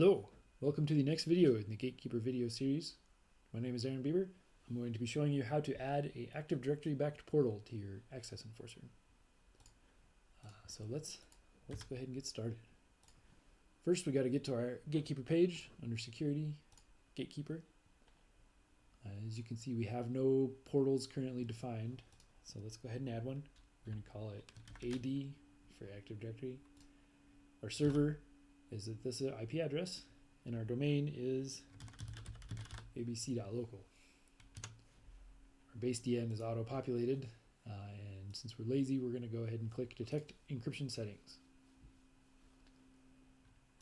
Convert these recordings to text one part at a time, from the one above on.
Hello, welcome to the next video in the Gatekeeper video series. My name is Aaron Bieber. I'm going to be showing you how to add an Active Directory backed portal to your AccessEnforcer. So let's go ahead and get started. First, we got to get to our Gatekeeper page under Security, Gatekeeper. As you can see, we have no portals currently defined, so let's go ahead and add one. We're going to call it AD for Active Directory. Our server is at this IP address, and our domain is abc.local. Our base DN is auto-populated, and since we're lazy, we're going to go ahead and click Detect Encryption Settings.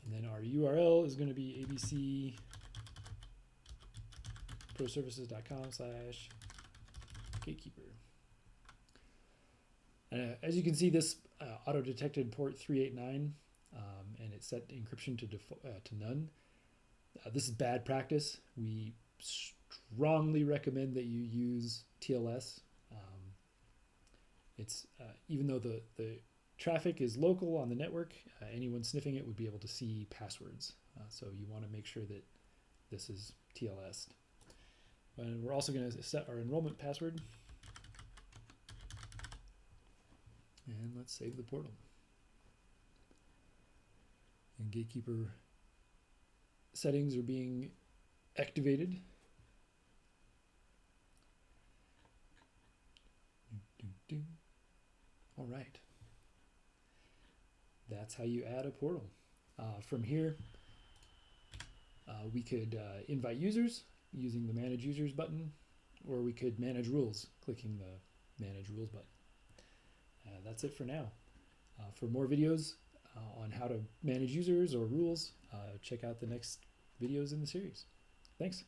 And then our URL is going to be abcproservices.com/gatekeeper. As you can see, this auto-detected port 389, and it set encryption to none. This is bad practice. We strongly recommend that you use TLS. Even though the traffic is local on the network, anyone sniffing it would be able to see passwords. So you want to make sure that this is TLS. And we're also going to set our enrollment password. And let's save the portal. And Gatekeeper settings are being activated. All right. That's how you add a portal. From here, we could invite users using the Manage Users button, or we could manage rules, clicking the Manage Rules button. That's it for now. For more videos on how to manage users or rules, check out the next videos in the series. Thanks.